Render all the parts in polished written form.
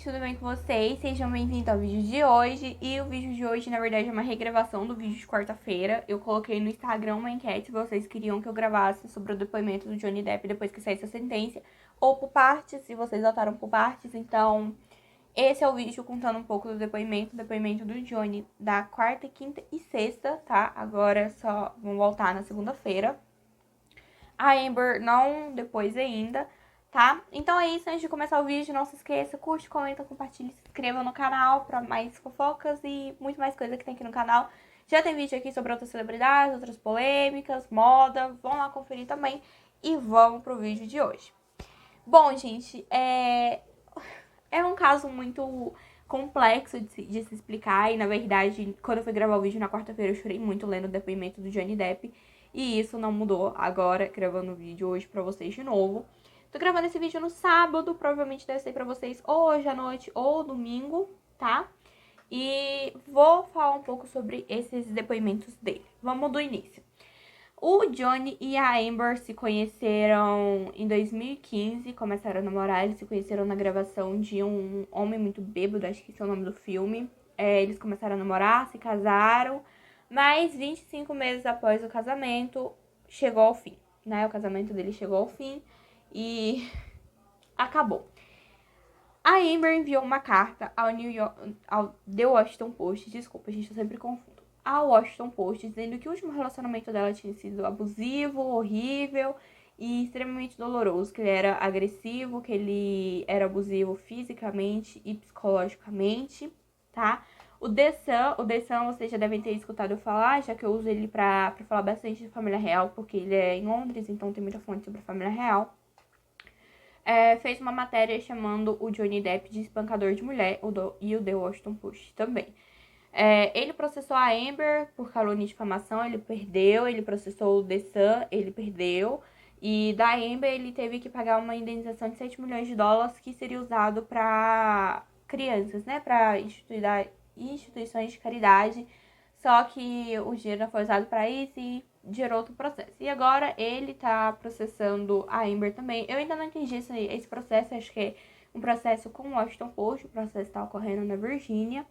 tudo bem com vocês? Sejam bem-vindos ao vídeo de hoje. E o vídeo de hoje, na verdade, é uma regravação do vídeo de quarta-feira. Eu coloquei no Instagram uma enquete se vocês queriam que eu gravasse sobre o depoimento do Johnny Depp depois que saísse a sentença, ou por partes, se vocês votaram por partes. Então, esse é o vídeo contando um pouco do depoimento do Johnny da quarta, quinta e sexta, tá? Agora só vão voltar na segunda-feira. A Amber não depois ainda, tá? Então é isso, antes de começar o vídeo, não se esqueça, curte, comenta, compartilha, se inscreva no canal pra mais fofocas e muito mais coisa que tem aqui no canal. Já tem vídeo aqui sobre outras celebridades, outras polêmicas, moda, vão lá conferir também e vamos pro vídeo de hoje. Bom, gente, é um caso muito complexo de se explicar e, na verdade, quando eu fui gravar o vídeo na quarta-feira, eu chorei muito lendo o depoimento do Johnny Depp. E isso não mudou agora, gravando o vídeo hoje pra vocês de novo. Tô gravando esse vídeo no sábado, provavelmente deve ser pra vocês ou hoje à noite ou domingo, tá? E vou falar um pouco sobre esses depoimentos dele. Vamos do início. O Johnny e a Amber se conheceram em 2015, começaram a namorar. Eles se conheceram na gravação de Um Homem Muito Bêbado, acho que esse é o nome do filme. Eles começaram a namorar, se casaram, mas 25 meses após o casamento, chegou ao fim, né? O casamento dele chegou ao fim e acabou. A Amber enviou uma carta ao The Washington Post, desculpa, gente, eu sempre confundo, ao Washington Post, dizendo que o último relacionamento dela tinha sido abusivo, horrível e extremamente doloroso, que ele era agressivo, que ele era abusivo fisicamente e psicologicamente, tá? O The Sun vocês já devem ter escutado eu falar, já que eu uso ele pra falar bastante de família real, porque ele é em Londres, então tem muita fonte sobre a família real. Fez uma matéria chamando o Johnny Depp de espancador de mulher, e o The Washington Post também. Ele processou a Amber por calúnia e difamação, ele perdeu. Ele processou o The Sun, ele perdeu. E da Amber ele teve que pagar uma indenização de 7 milhões de dólares que seria usado para crianças, né? Para instituições de caridade. Só que o dinheiro não foi usado para isso e gerou outro processo. E agora ele tá processando a Amber também. Eu ainda não entendi esse processo, acho que é um processo com o Washington Post, o processo tá ocorrendo na Virgínia.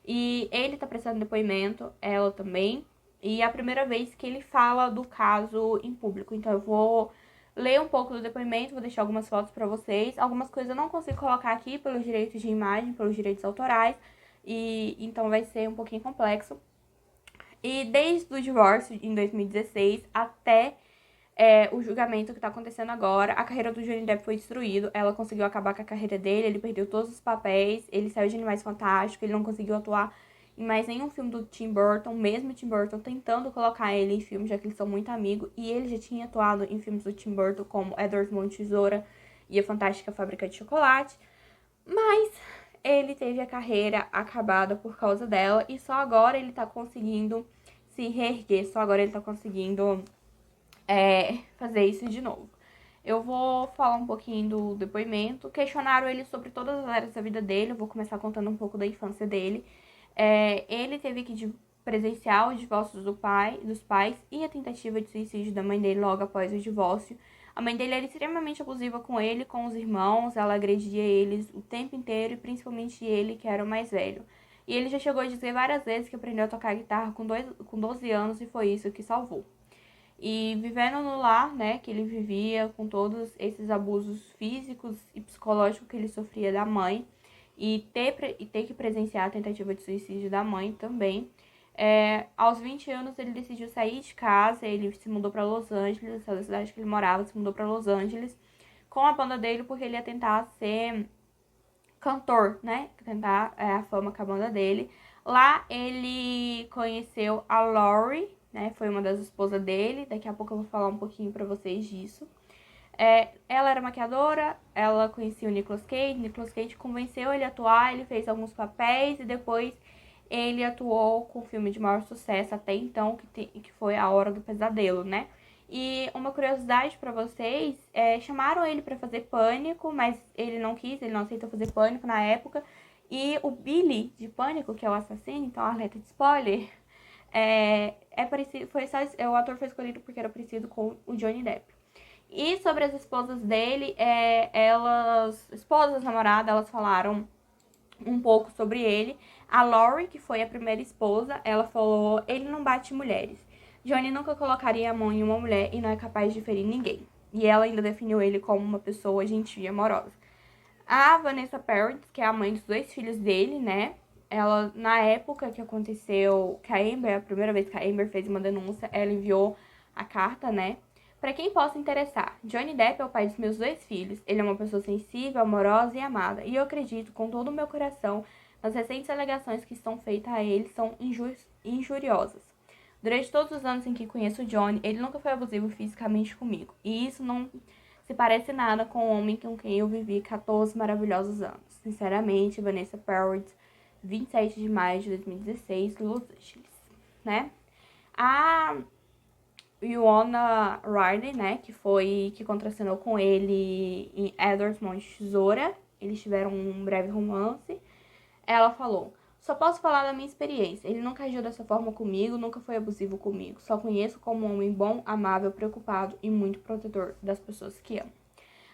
E ele tá prestando depoimento, ela também. E é a primeira vez que ele fala do caso em público. Então eu vou ler um pouco do depoimento, vou deixar algumas fotos pra vocês. Algumas coisas eu não consigo colocar aqui pelos direitos de imagem, pelos direitos autorais. E então vai ser um pouquinho complexo. E desde o divórcio em 2016 até o julgamento que tá acontecendo agora, a carreira do Johnny Depp foi destruída. Ela conseguiu acabar com a carreira dele, ele perdeu todos os papéis, ele saiu de Animais Fantásticos, ele não conseguiu atuar em mais nenhum filme do Tim Burton, mesmo o Tim Burton tentando colocar ele em filmes, já que eles são muito amigos, e ele já tinha atuado em filmes do Tim Burton, como Edward Mão de Tesoura e A Fantástica Fábrica de Chocolate, mas ele teve a carreira acabada por causa dela, e só agora ele tá conseguindo se reerguer, só agora ele tá conseguindo fazer isso de novo. Eu vou falar um pouquinho do depoimento. Questionaram ele sobre todas as áreas da vida dele. Eu vou começar contando um pouco da infância dele. Ele teve que presenciar o divórcio dos pais e a tentativa de suicídio da mãe dele logo após o divórcio. A mãe dele era extremamente abusiva com ele, com os irmãos. Ela agredia eles o tempo inteiro, e principalmente ele, que era o mais velho. E ele já chegou a dizer várias vezes que aprendeu a tocar guitarra com 12 anos e foi isso que salvou. E vivendo no lar, né, que ele vivia com todos esses abusos físicos e psicológicos que ele sofria da mãe, e ter que presenciar a tentativa de suicídio da mãe também. Aos 20 anos ele decidiu sair de casa, ele se mudou para Los Angeles, essa cidade que ele morava, se mudou para Los Angeles com a banda dele, porque ele ia tentar ser cantor, né, tentar a fama com a banda dele. Lá ele conheceu a Lori, né, foi uma das esposas dele. Daqui a pouco eu vou falar um pouquinho pra vocês disso. Ela era maquiadora, ela conhecia o Nicolas Cage convenceu ele a atuar, ele fez alguns papéis e depois ele atuou com o filme de maior sucesso até então, que foi A Hora do Pesadelo, né? E uma curiosidade pra vocês, chamaram ele pra fazer Pânico, mas ele não quis, ele não aceitou fazer Pânico na época. E o Billy de Pânico, que é o assassino, então alerta de spoiler, parecido, o ator foi escolhido porque era parecido com o Johnny Depp. E sobre as esposas dele, esposas, namoradas, elas falaram um pouco sobre ele. A Lori, que foi a primeira esposa, ela falou: ele não bate mulheres. Johnny nunca colocaria a mão em uma mulher e não é capaz de ferir ninguém. E ela ainda definiu ele como uma pessoa gentil e amorosa. A Vanessa Paradis, que é a mãe dos 2 filhos dele, né? Ela, na época que aconteceu, que a Amber, a primeira vez que a Amber fez uma denúncia, ela enviou a carta, né? Pra quem possa interessar, Johnny Depp é o pai dos meus 2 filhos. Ele é uma pessoa sensível, amorosa e amada. E eu acredito com todo o meu coração nas recentes alegações que estão feitas a ele são injuriosas. Durante todos os anos em que conheço Johnny, ele nunca foi abusivo fisicamente comigo. E isso não se parece nada com o homem com quem eu vivi 14 maravilhosos anos. Sinceramente, Vanessa Paradis, 27 de maio de 2016, Los Angeles, né? A Winona Ryder, né, que contracenou com ele em Edward Mãos de Tesoura, eles tiveram um breve romance. Ela falou: só posso falar da minha experiência. Ele nunca agiu dessa forma comigo, nunca foi abusivo comigo. Só conheço como um homem bom, amável, preocupado e muito protetor das pessoas que ama.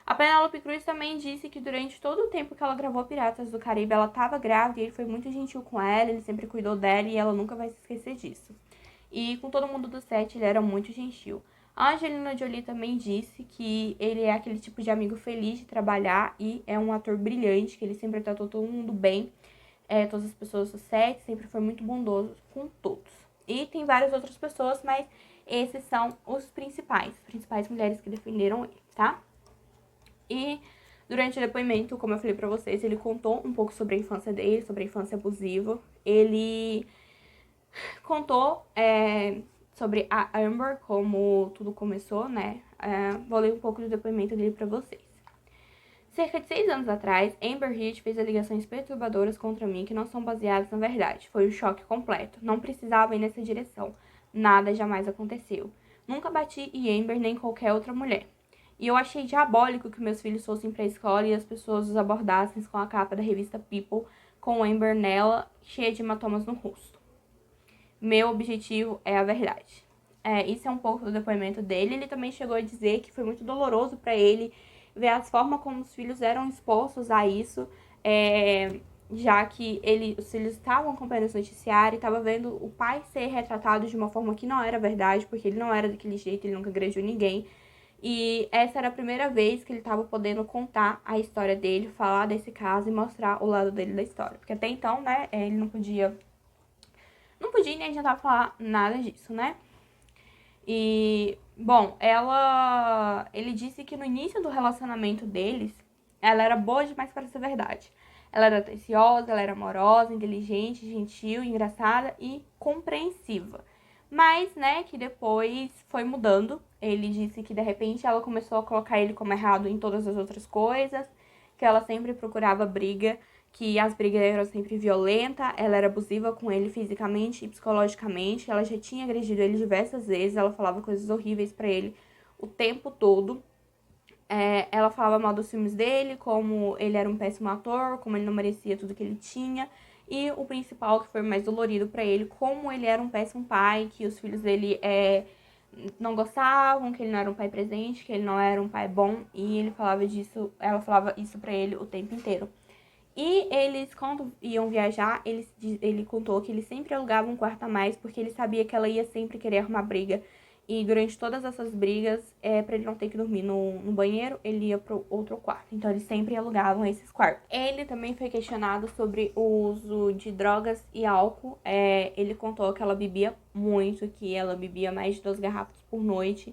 A Penélope Cruz também disse que durante todo o tempo que ela gravou Piratas do Caribe, ela estava grávida e ele foi muito gentil com ela, ele sempre cuidou dela e ela nunca vai se esquecer disso. E com todo mundo do set, ele era muito gentil. A Angelina Jolie também disse que ele é aquele tipo de amigo feliz de trabalhar e é um ator brilhante, que ele sempre tratou todo mundo bem, todas as pessoas do set, sempre foi muito bondoso com todos. E tem várias outras pessoas, mas esses são os principais mulheres que defenderam ele, tá? E durante o depoimento, como eu falei pra vocês, ele contou um pouco sobre a infância dele, sobre a infância abusiva. Ele contou sobre a Amber, como tudo começou, né? Vou ler um pouco do depoimento dele pra vocês. Cerca de 6 anos atrás, Amber Heard fez alegações perturbadoras contra mim que não são baseadas na verdade. Foi um choque completo. Não precisava ir nessa direção. Nada jamais aconteceu. Nunca bati em Amber nem qualquer outra mulher. E eu achei diabólico que meus filhos fossem pra escola e as pessoas os abordassem com a capa da revista People, com Amber nela, cheia de hematomas no rosto. Meu objetivo é a verdade. Isso é um pouco do depoimento dele. Ele também chegou a dizer que foi muito doloroso pra ele ver as formas como os filhos eram expostos a isso, já que os filhos estavam acompanhando esse noticiário e estavam vendo o pai ser retratado de uma forma que não era verdade, porque ele não era daquele jeito, ele nunca agrediu ninguém. E essa era a primeira vez que ele estava podendo contar a história dele, falar desse caso e mostrar o lado dele da história. Porque até então, né, ele não podia nem adiantar falar nada disso, né? E, bom, ele disse que no início do relacionamento deles, ela era boa demais para ser verdade. Ela era atenciosa, ela era amorosa, inteligente, gentil, engraçada e compreensiva. Mas, né, que depois foi mudando. Ele disse que, de repente, ela começou a colocar ele como errado em todas as outras coisas, que ela sempre procurava briga, que as brigas eram sempre violentas, ela era abusiva com ele fisicamente e psicologicamente, ela já tinha agredido ele diversas vezes, ela falava coisas horríveis pra ele o tempo todo. Ela falava mal dos filmes dele, como ele era um péssimo ator, como ele não merecia tudo que ele tinha. E o principal, que foi mais dolorido pra ele, como ele era um péssimo pai, que os filhos dele não gostavam, que ele não era um pai presente, que ele não era um pai bom. E ela falava isso pra ele o tempo inteiro. E eles, quando iam viajar, ele contou que ele sempre alugava um quarto a mais, porque ele sabia que ela ia sempre querer arrumar briga. E durante todas essas brigas, pra ele não ter que dormir no banheiro, ele ia pro outro quarto. Então, eles sempre alugavam esses quartos. Ele também foi questionado sobre o uso de drogas e álcool. Ele contou que ela bebia muito, que ela bebia mais de 2 garrafas por noite.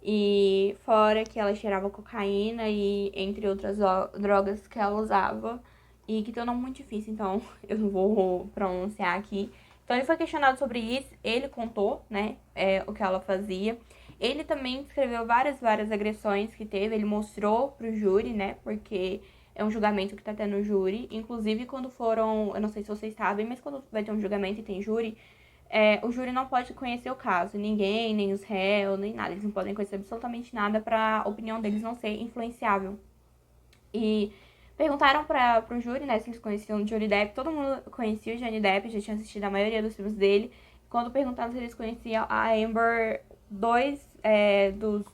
E fora que ela cheirava cocaína e entre outras drogas que ela usava. E que tornou muito difícil, então eu não vou pronunciar aqui. Então ele foi questionado sobre isso, ele contou, né, o que ela fazia. Ele também descreveu várias agressões que teve, ele mostrou pro júri, né, porque é um julgamento que tá tendo júri. Inclusive, quando foram, eu não sei se vocês sabem, mas quando vai ter um julgamento e tem júri, o júri não pode conhecer o caso, ninguém, nem os réus, nem nada. Eles não podem conhecer absolutamente nada pra opinião deles não ser influenciável. E perguntaram pro júri, né, se eles conheciam o Johnny Depp. Todo mundo conhecia o Johnny Depp, já tinha assistido a maioria dos filmes dele. Quando perguntaram se eles conheciam a Amber, 2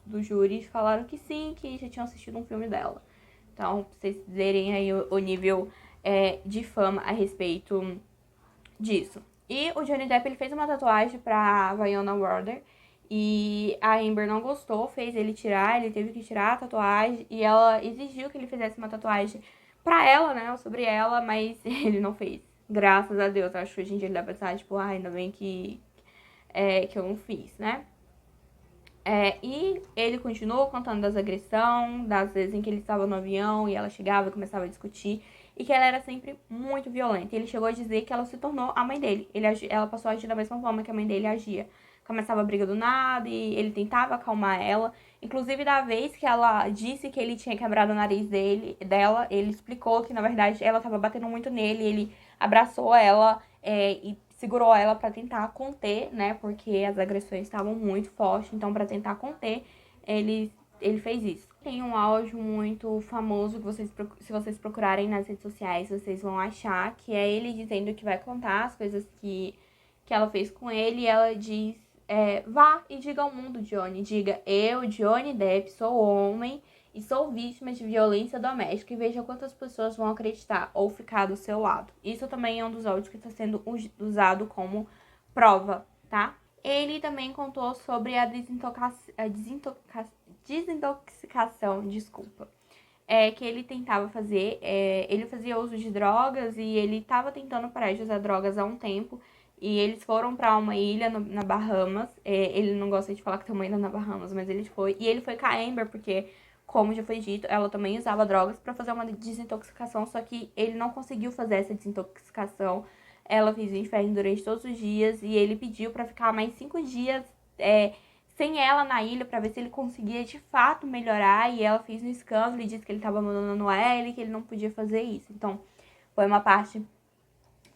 dos júris falaram que sim, que já tinham assistido um filme dela. Então, pra vocês verem aí o nível de fama a respeito disso. E o Johnny Depp, ele fez uma tatuagem pra Winona Ryder e a Amber não gostou, fez ele tirar, ele teve que tirar a tatuagem e ela exigiu que ele fizesse uma tatuagem pra ela, né, sobre ela, mas ele não fez. Graças a Deus, acho que hoje em dia ele deve pensar, tipo, ainda bem que eu não fiz, né? E ele continuou contando das agressões, das vezes em que ele estava no avião e ela chegava e começava a discutir, e que ela era sempre muito violenta. Ele chegou a dizer que ela se tornou a mãe dele. Ela passou a agir da mesma forma que a mãe dele agia. Começava a briga do nada e ele tentava acalmar ela. Inclusive, da vez que ela disse que ele tinha quebrado o nariz dela, ele explicou que, na verdade, ela estava batendo muito nele. Ele abraçou ela e segurou ela pra tentar conter, né? Porque as agressões estavam muito fortes. Então, pra tentar conter, ele fez isso. Tem um áudio muito famoso que se vocês procurarem nas redes sociais, vocês vão achar, que é ele dizendo que vai contar as coisas que ela fez com ele. E ela diz, vá e diga ao mundo, Johnny. Diga, eu, Johnny Depp, sou homem e sou vítima de violência doméstica e veja quantas pessoas vão acreditar ou ficar do seu lado. Isso também é um dos áudios que está sendo usado como prova, tá? Ele também contou sobre a desintoxicação, desculpa. Que ele tentava fazer. Ele fazia uso de drogas e ele estava tentando parar de usar drogas há um tempo. E eles foram pra uma ilha na Bahamas. Ele não gosta de falar que tem uma ilha na Bahamas, mas ele foi. E ele foi com a Amber, porque, como já foi dito, ela também usava drogas pra fazer uma desintoxicação. Só que ele não conseguiu fazer essa desintoxicação. Ela fez o inferno durante todos os dias. E ele pediu pra ficar mais 5 dias sem ela na ilha, pra ver se ele conseguia de fato melhorar. E ela fez um escândalo e disse que ele tava abandonando ela e que ele não podia fazer isso. Então, foi uma parte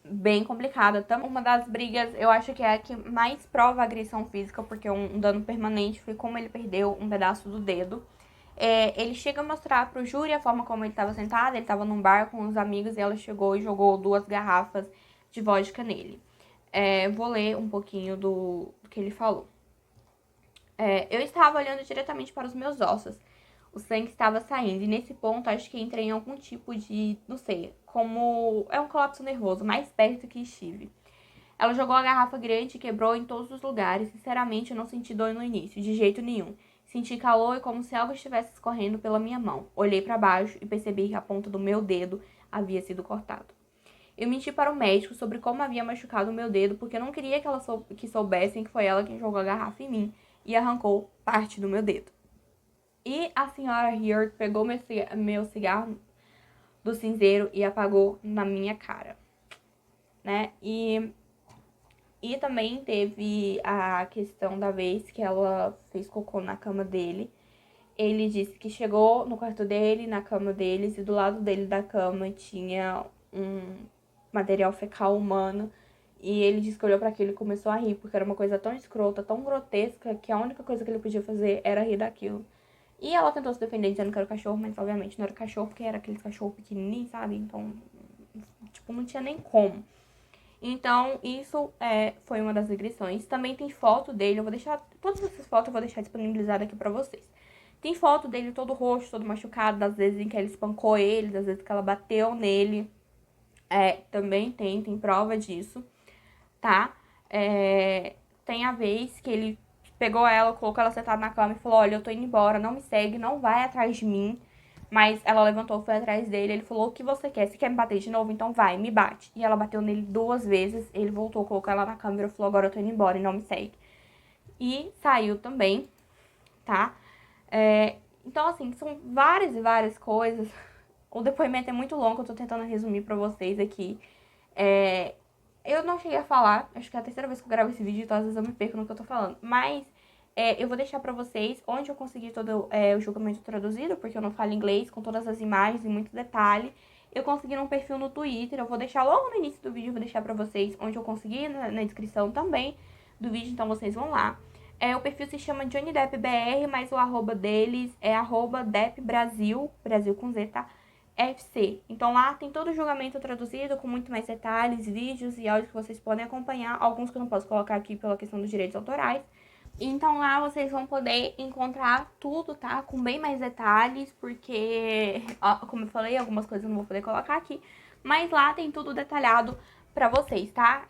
bem complicada. Uma das brigas, eu acho que é a que mais prova agressão física, porque um dano permanente foi como ele perdeu um pedaço do dedo. Ele chega a mostrar pro júri a forma como ele estava sentado. Ele estava num bar com os amigos e ela chegou e jogou 2 garrafas de vodka nele. Vou ler um pouquinho do que ele falou. Eu estava olhando diretamente para os meus ossos. O sangue estava saindo e nesse ponto acho que entrei em algum tipo de, não sei, como é um colapso nervoso, mais perto que estive. Ela jogou a garrafa grande e quebrou em todos os lugares. Sinceramente, eu não senti dor no início, de jeito nenhum. Senti calor e como se algo estivesse escorrendo pela minha mão. Olhei para baixo e percebi que a ponta do meu dedo havia sido cortado. Eu menti para o médico sobre como havia machucado o meu dedo, porque eu não queria que soubessem que foi ela quem jogou a garrafa em mim e arrancou parte do meu dedo. E a senhora Heard pegou meu cigarro do cinzeiro e apagou na minha cara, né? E também teve a questão da vez que ela fez cocô na cama dele. Ele disse que chegou no quarto dele, na cama deles, e do lado dele da cama tinha um material fecal humano. E ele disse que olhou para aquilo e começou a rir, porque era uma coisa tão escrota, tão grotesca, que a única coisa que ele podia fazer era rir daquilo. E ela tentou se defender dizendo que era o cachorro, mas obviamente não era o cachorro, porque era aqueles cachorro pequenininho, sabe? Então, tipo, não tinha nem como. Então, isso foi uma das agressões. Também tem foto dele, eu vou deixar, todas essas fotos eu vou deixar disponibilizadas aqui pra vocês. Tem foto dele todo roxo, todo machucado, das vezes em que ela espancou ele, das vezes que ela bateu nele. Também tem prova disso, tá? Tem a vez que ele pegou ela, colocou ela sentada na cama e falou, olha, eu tô indo embora, não me segue, não vai atrás de mim. Mas ela levantou, foi atrás dele, ele falou, o que você quer? Você quer me bater de novo? Então vai, me bate. E ela bateu nele 2 vezes, ele voltou, colocou ela na câmera e falou, agora eu tô indo embora e não me segue. E saiu também, tá? Então, assim, são várias e várias coisas. O depoimento é muito longo, eu tô tentando resumir pra vocês aqui. Eu não cheguei a falar, acho que é a terceira vez que eu gravo esse vídeo, então às vezes eu me perco no que eu tô falando. Mas eu vou deixar pra vocês onde eu consegui todo o julgamento traduzido, porque eu não falo inglês, com todas as imagens e muito detalhe. Eu consegui num perfil no Twitter, eu vou deixar logo no início do vídeo, eu vou deixar pra vocês onde eu consegui, na descrição também do vídeo, então vocês vão lá. O perfil se chama Johnny Depp BR, mas o arroba deles é arroba Depp Brasil, Brasil com Z, tá? FC. Então lá tem todo o julgamento traduzido com muito mais detalhes, vídeos e áudios que vocês podem acompanhar. Alguns que eu não posso colocar aqui pela questão dos direitos autorais. Então lá vocês vão poder encontrar tudo, tá? Com bem mais detalhes, porque, como eu falei, algumas coisas eu não vou poder colocar aqui. Mas lá tem tudo detalhado pra vocês, tá?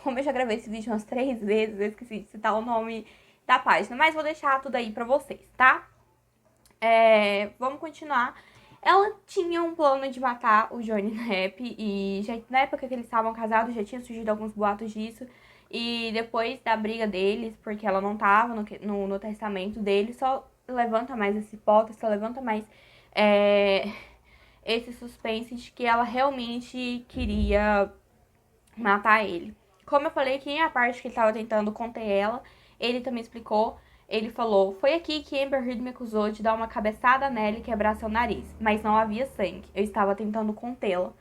Como eu já gravei esse vídeo umas 3 vezes, eu esqueci de citar o nome da página, mas vou deixar tudo aí pra vocês, tá? Vamos continuar. Ela tinha um plano de matar o Johnny Depp e já, na época que eles estavam casados já tinha surgido alguns boatos disso. E depois da briga deles, porque ela não tava no testamento dele, só levanta mais essa hipótese, só levanta mais esse suspense de que ela realmente queria matar ele. Como eu falei aqui, a parte que ele tava tentando conter ela, ele também explicou. Ele falou, foi aqui que Amber Heard me acusou de dar uma cabeçada nela e quebrar seu nariz, mas não havia sangue. Eu estava tentando contê-la,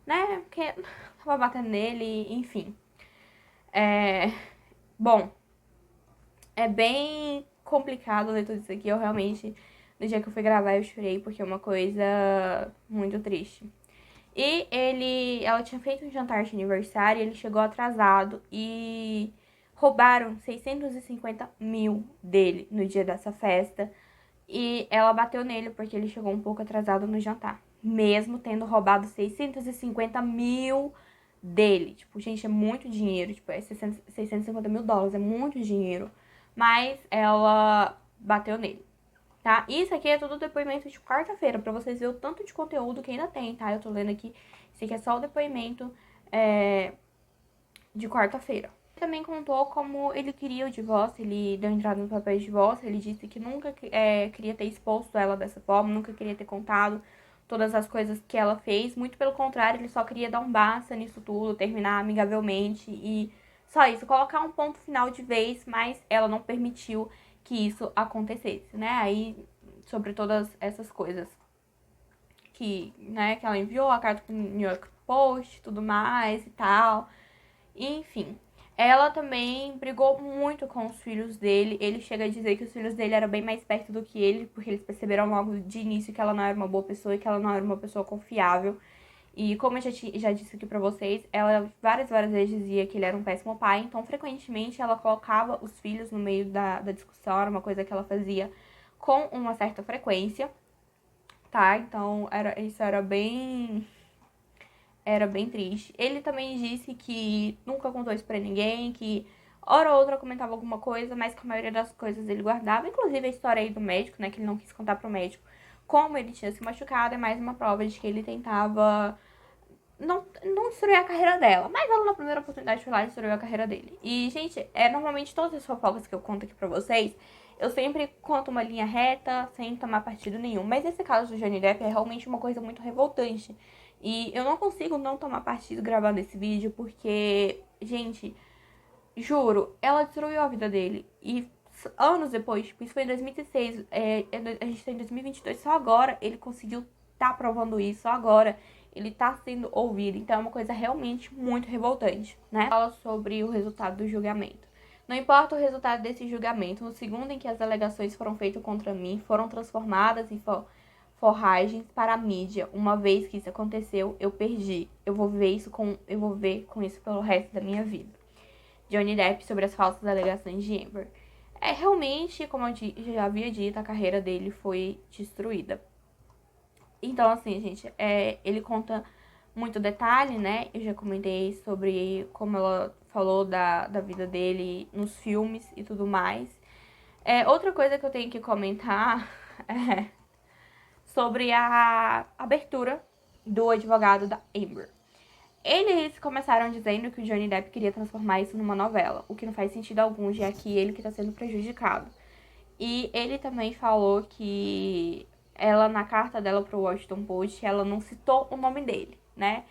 né? Porque tava batendo nele, enfim. Bom, é bem complicado ler tudo isso aqui. Eu realmente, no dia que eu fui gravar, eu chorei, porque é uma coisa muito triste. E ela tinha feito um jantar de aniversário, ele chegou atrasado e roubaram 650 mil dele no dia dessa festa. E ela bateu nele porque ele chegou um pouco atrasado no jantar. Mesmo tendo roubado 650 mil dele. Tipo, gente, é muito dinheiro. Tipo, 650 mil dólares, é muito dinheiro. Mas ela bateu nele, tá? Isso aqui é tudo depoimento de quarta-feira, pra vocês verem o tanto de conteúdo que ainda tem, tá? Eu tô lendo aqui, isso aqui é só o depoimento de quarta-feira. Também contou como ele queria o divórcio, ele deu entrada no papel de divórcio, ele disse que nunca queria ter exposto ela dessa forma, nunca queria ter contado todas as coisas que ela fez, muito pelo contrário, ele só queria dar um basta nisso tudo, terminar amigavelmente e só isso, colocar um ponto final de vez, mas ela não permitiu que isso acontecesse, né? Aí, sobre todas essas coisas que ela enviou, a carta pro New York Post, tudo mais e tal, enfim. Ela também brigou muito com os filhos dele. Ele chega a dizer que os filhos dele eram bem mais perto do que ele, porque eles perceberam logo de início que ela não era uma boa pessoa e que ela não era uma pessoa confiável. E como eu já disse aqui pra vocês, ela várias vezes dizia que ele era um péssimo pai, então frequentemente ela colocava os filhos no meio da discussão, era uma coisa que ela fazia com uma certa frequência, tá? Então isso era bem triste. Ele também disse que nunca contou isso pra ninguém, que hora ou outra comentava alguma coisa, mas que a maioria das coisas ele guardava. Inclusive a história aí do médico, né, que ele não quis contar pro médico como ele tinha se machucado, é mais uma prova de que ele tentava não destruir a carreira dela. Mas ela, na primeira oportunidade, foi lá e destruiu a carreira dele. E, gente, normalmente todas as fofocas que eu conto aqui pra vocês, eu sempre conto uma linha reta, sem tomar partido nenhum. Mas esse caso do Johnny Depp é realmente uma coisa muito revoltante. E eu não consigo não tomar partido gravando esse vídeo, porque, gente, juro, ela destruiu a vida dele. E anos depois, tipo, isso foi em 2016, a gente tá em 2022, só agora ele conseguiu tá provando isso, só agora ele tá sendo ouvido. Então é uma coisa realmente muito revoltante, né? Fala sobre o resultado do julgamento. Não importa o resultado desse julgamento, no segundo em que as alegações foram feitas contra mim, foram transformadas em forragens para a mídia. Uma vez que isso aconteceu, eu perdi. Eu vou ver com isso pelo resto da minha vida. Johnny Depp sobre as falsas alegações de Amber. Realmente, como eu já havia dito, a carreira dele foi destruída. Então, assim, gente, ele conta muito detalhe, né? Eu já comentei sobre como ela falou da vida dele nos filmes e tudo mais. Outra coisa que eu tenho que comentar é sobre a abertura do advogado da Amber. Eles começaram dizendo que o Johnny Depp queria transformar isso numa novela, o que não faz sentido algum, já que ele que está sendo prejudicado. E ele também falou que ela, na carta dela pro Washington Post, ela não citou o nome dele, né?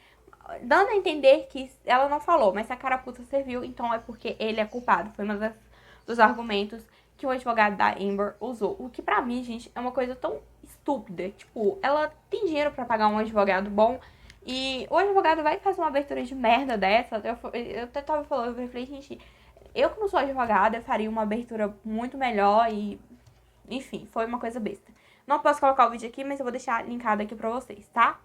Dando a entender que ela não falou, mas se a carapuça serviu, então é porque ele é culpado. Foi um dos argumentos que o advogado da Amber usou. O que pra mim, gente, é uma coisa tão estúpida. Tipo, ela tem dinheiro pra pagar um advogado bom e o advogado vai fazer uma abertura de merda dessa. Eu até tava falando, eu falei, gente, eu que não sou advogada, eu faria uma abertura muito melhor e... Enfim, foi uma coisa besta. Não posso colocar o vídeo aqui, mas eu vou deixar linkado aqui pra vocês, tá?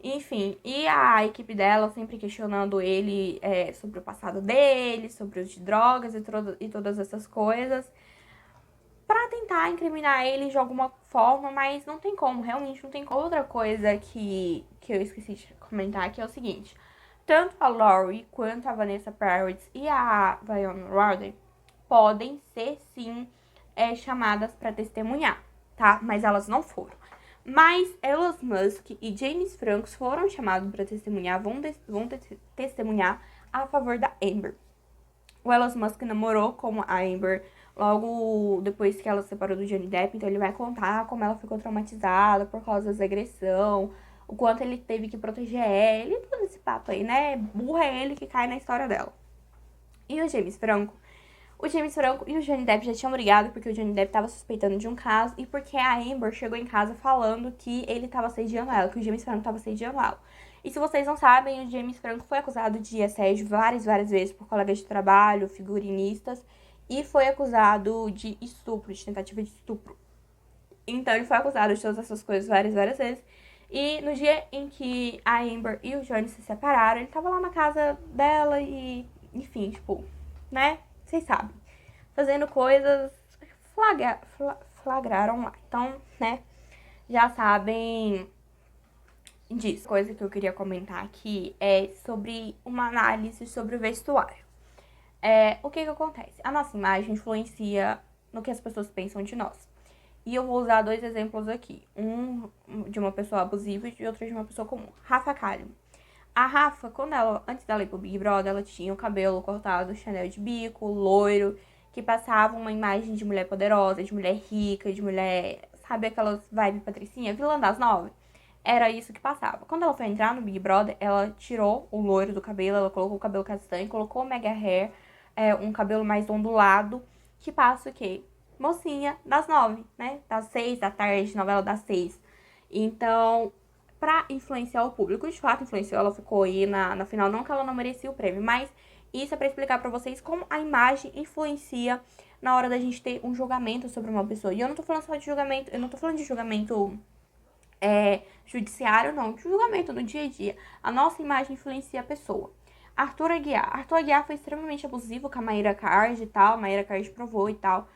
Enfim, e a equipe dela sempre questionando ele sobre o passado dele, sobre o uso de drogas e todas essas coisas, pra tentar tentar incriminar ele de alguma forma, mas não tem como, realmente não tem como. Outra coisa que eu esqueci de comentar aqui é o seguinte. Tanto a Lori quanto a Vanessa Paradis e a Viola Warden podem ser, sim, chamadas para testemunhar, tá? Mas elas não foram. Mas Elon Musk e James Franco foram chamados para testemunhar, vão testemunhar a favor da Amber. O Elon Musk namorou com a Amber logo depois que ela se separou do Johnny Depp, então ele vai contar como ela ficou traumatizada por causa das agressão, o quanto ele teve que proteger ela e todo esse papo aí, né? Burra é ele que cai na história dela. E o James Franco e o Johnny Depp já tinham brigado porque o Johnny Depp tava suspeitando de um caso e porque a Amber chegou em casa falando que ele tava assediando ela, que o James Franco tava assediando ela. E se vocês não sabem, o James Franco foi acusado de assédio várias vezes por colegas de trabalho, figurinistas, e foi acusado de estupro, de tentativa de estupro. Então ele foi acusado de todas essas coisas várias vezes. E no dia em que a Amber e o Johnny se separaram, ele tava lá na casa dela e, enfim, tipo, né? Vocês sabem. Fazendo coisas flagraram lá. Então, né? Já sabem disso. Coisa que eu queria comentar aqui é sobre uma análise sobre o vestuário. O que acontece? A nossa imagem influencia no que as pessoas pensam de nós. E eu vou usar 2 exemplos aqui. Um de uma pessoa abusiva e outro de uma pessoa comum. Rafa Kalimann. A Rafa, antes dela ir pro Big Brother, ela tinha o cabelo cortado, Chanel de bico, loiro, que passava uma imagem de mulher poderosa, de mulher rica, de mulher, sabe aquelas vibe patricinha, vilã das 9? Era isso que passava. Quando ela foi entrar no Big Brother, ela tirou o loiro do cabelo, ela colocou o cabelo castanho, colocou o mega hair, um cabelo mais ondulado, que passa o quê? Mocinha das 9, né? Das 6 da tarde, novela das 6. Então, pra influenciar o público, de fato influenciou, ela ficou aí na final, não que ela não merecia o prêmio, mas isso é pra explicar pra vocês como a imagem influencia na hora da gente ter um julgamento sobre uma pessoa. E eu não tô falando só de julgamento, eu não tô falando de julgamento judiciário, não, de julgamento no dia a dia. A nossa imagem influencia a pessoa. Arthur Aguiar foi extremamente abusivo com a Mayra Card e tal, a Mayra Card provou e tal.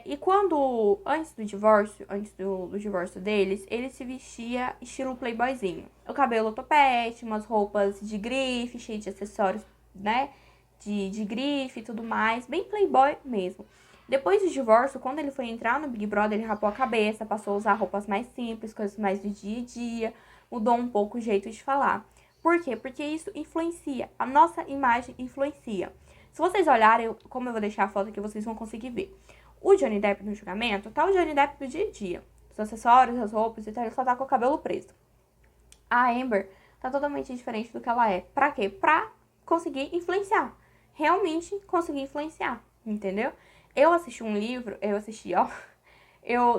E quando, antes do divórcio deles, ele se vestia estilo playboyzinho. O cabelo topete, umas roupas de grife, cheio de acessórios, né? De grife e tudo mais, bem playboy mesmo. Depois do divórcio, quando ele foi entrar no Big Brother, ele rapou a cabeça, passou a usar roupas mais simples, coisas mais do dia a dia, mudou um pouco o jeito de falar. Por quê? Porque isso influencia, a nossa imagem influencia. Se vocês olharem, como eu vou deixar a foto aqui, vocês vão conseguir ver. O Johnny Depp no julgamento tá o Johnny Depp do dia a dia. Os acessórios, as roupas e tal, ele só tá com o cabelo preso. A Amber tá totalmente diferente do que ela é. Pra quê? Pra conseguir influenciar. Realmente conseguir influenciar, entendeu? Eu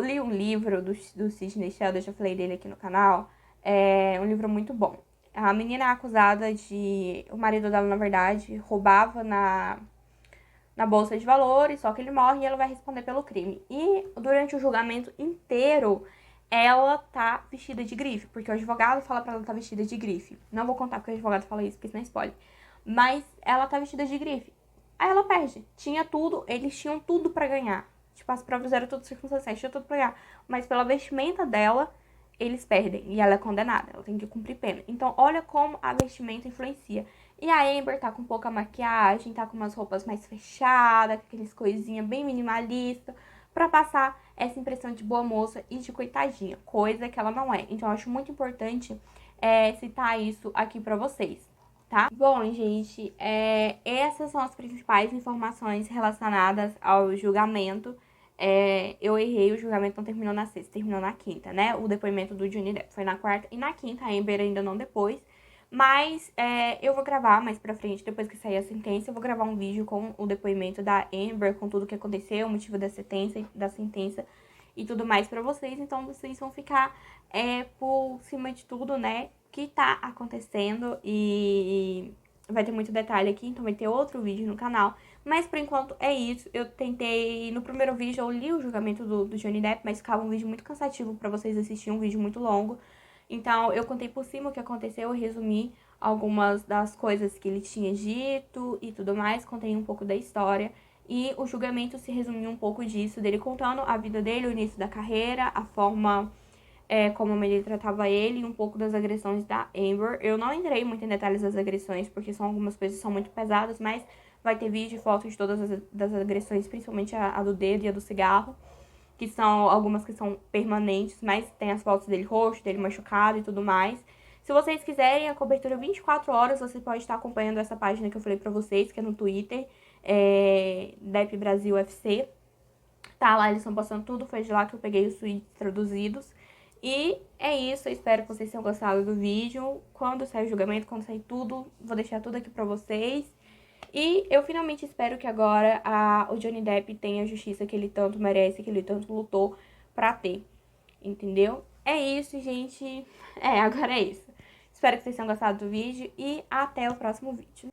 li um livro do Sidney Sheldon, eu já falei dele aqui no canal. É um livro muito bom. A menina é acusada de... O marido dela, na verdade, roubava na bolsa de valores, só que ele morre e ela vai responder pelo crime. E durante o julgamento inteiro, ela tá vestida de grife, porque o advogado fala pra ela tá vestida de grife. Não vou contar porque o advogado fala isso, porque senão é spoiler. Mas ela tá vestida de grife. Aí ela perde. Tinha tudo, eles tinham tudo pra ganhar. Tipo, as provas eram tudo circunstanciais, tinha tudo pra ganhar. Mas pela vestimenta dela, eles perdem. E ela é condenada, ela tem que cumprir pena. Então, olha como a vestimenta influencia. E a Amber tá com pouca maquiagem, tá com umas roupas mais fechadas, com aqueles coisinhas bem minimalista, pra passar essa impressão de boa moça e de coitadinha, coisa que ela não é. Então, eu acho muito importante citar isso aqui pra vocês, tá? Bom, gente, essas são as principais informações relacionadas ao julgamento. Eu errei, o julgamento não terminou na sexta, terminou na quinta, né? O depoimento do Johnny Depp foi na quarta e na quinta, a Amber ainda não depois. Mas eu vou gravar mais pra frente, depois que sair a sentença, eu vou gravar um vídeo com o depoimento da Amber, com tudo que aconteceu, o motivo da sentença e tudo mais pra vocês. Então, vocês vão ficar por cima de tudo, né, que tá acontecendo e vai ter muito detalhe aqui, então vai ter outro vídeo no canal. Mas, por enquanto, é isso. Eu tentei, no primeiro vídeo, eu li o julgamento do Johnny Depp, mas ficava um vídeo muito cansativo pra vocês assistirem, um vídeo muito longo. Então, eu contei por cima o que aconteceu, eu resumi algumas das coisas que ele tinha dito e tudo mais, contei um pouco da história. E o julgamento se resumiu um pouco disso, dele contando a vida dele, o início da carreira, a forma como a mãe dele tratava ele e um pouco das agressões da Amber. Eu não entrei muito em detalhes das agressões, porque são algumas coisas que são muito pesadas, mas vai ter vídeo e foto de todas das agressões, principalmente a do dedo e a do cigarro, que são algumas que são permanentes, mas tem as fotos dele roxo, dele machucado e tudo mais. Se vocês quiserem a cobertura 24 horas, você pode estar acompanhando essa página que eu falei pra vocês, que é no Twitter, Depp Brasil UFC. Tá lá, eles estão postando tudo, foi de lá que eu peguei os tweets traduzidos. E é isso, eu espero que vocês tenham gostado do vídeo. Quando sair o julgamento, quando sair tudo, vou deixar tudo aqui pra vocês. E eu finalmente espero que agora o Johnny Depp tenha a justiça que ele tanto merece, que ele tanto lutou pra ter, entendeu? É isso, gente. Agora é isso. Espero que vocês tenham gostado do vídeo e até o próximo vídeo.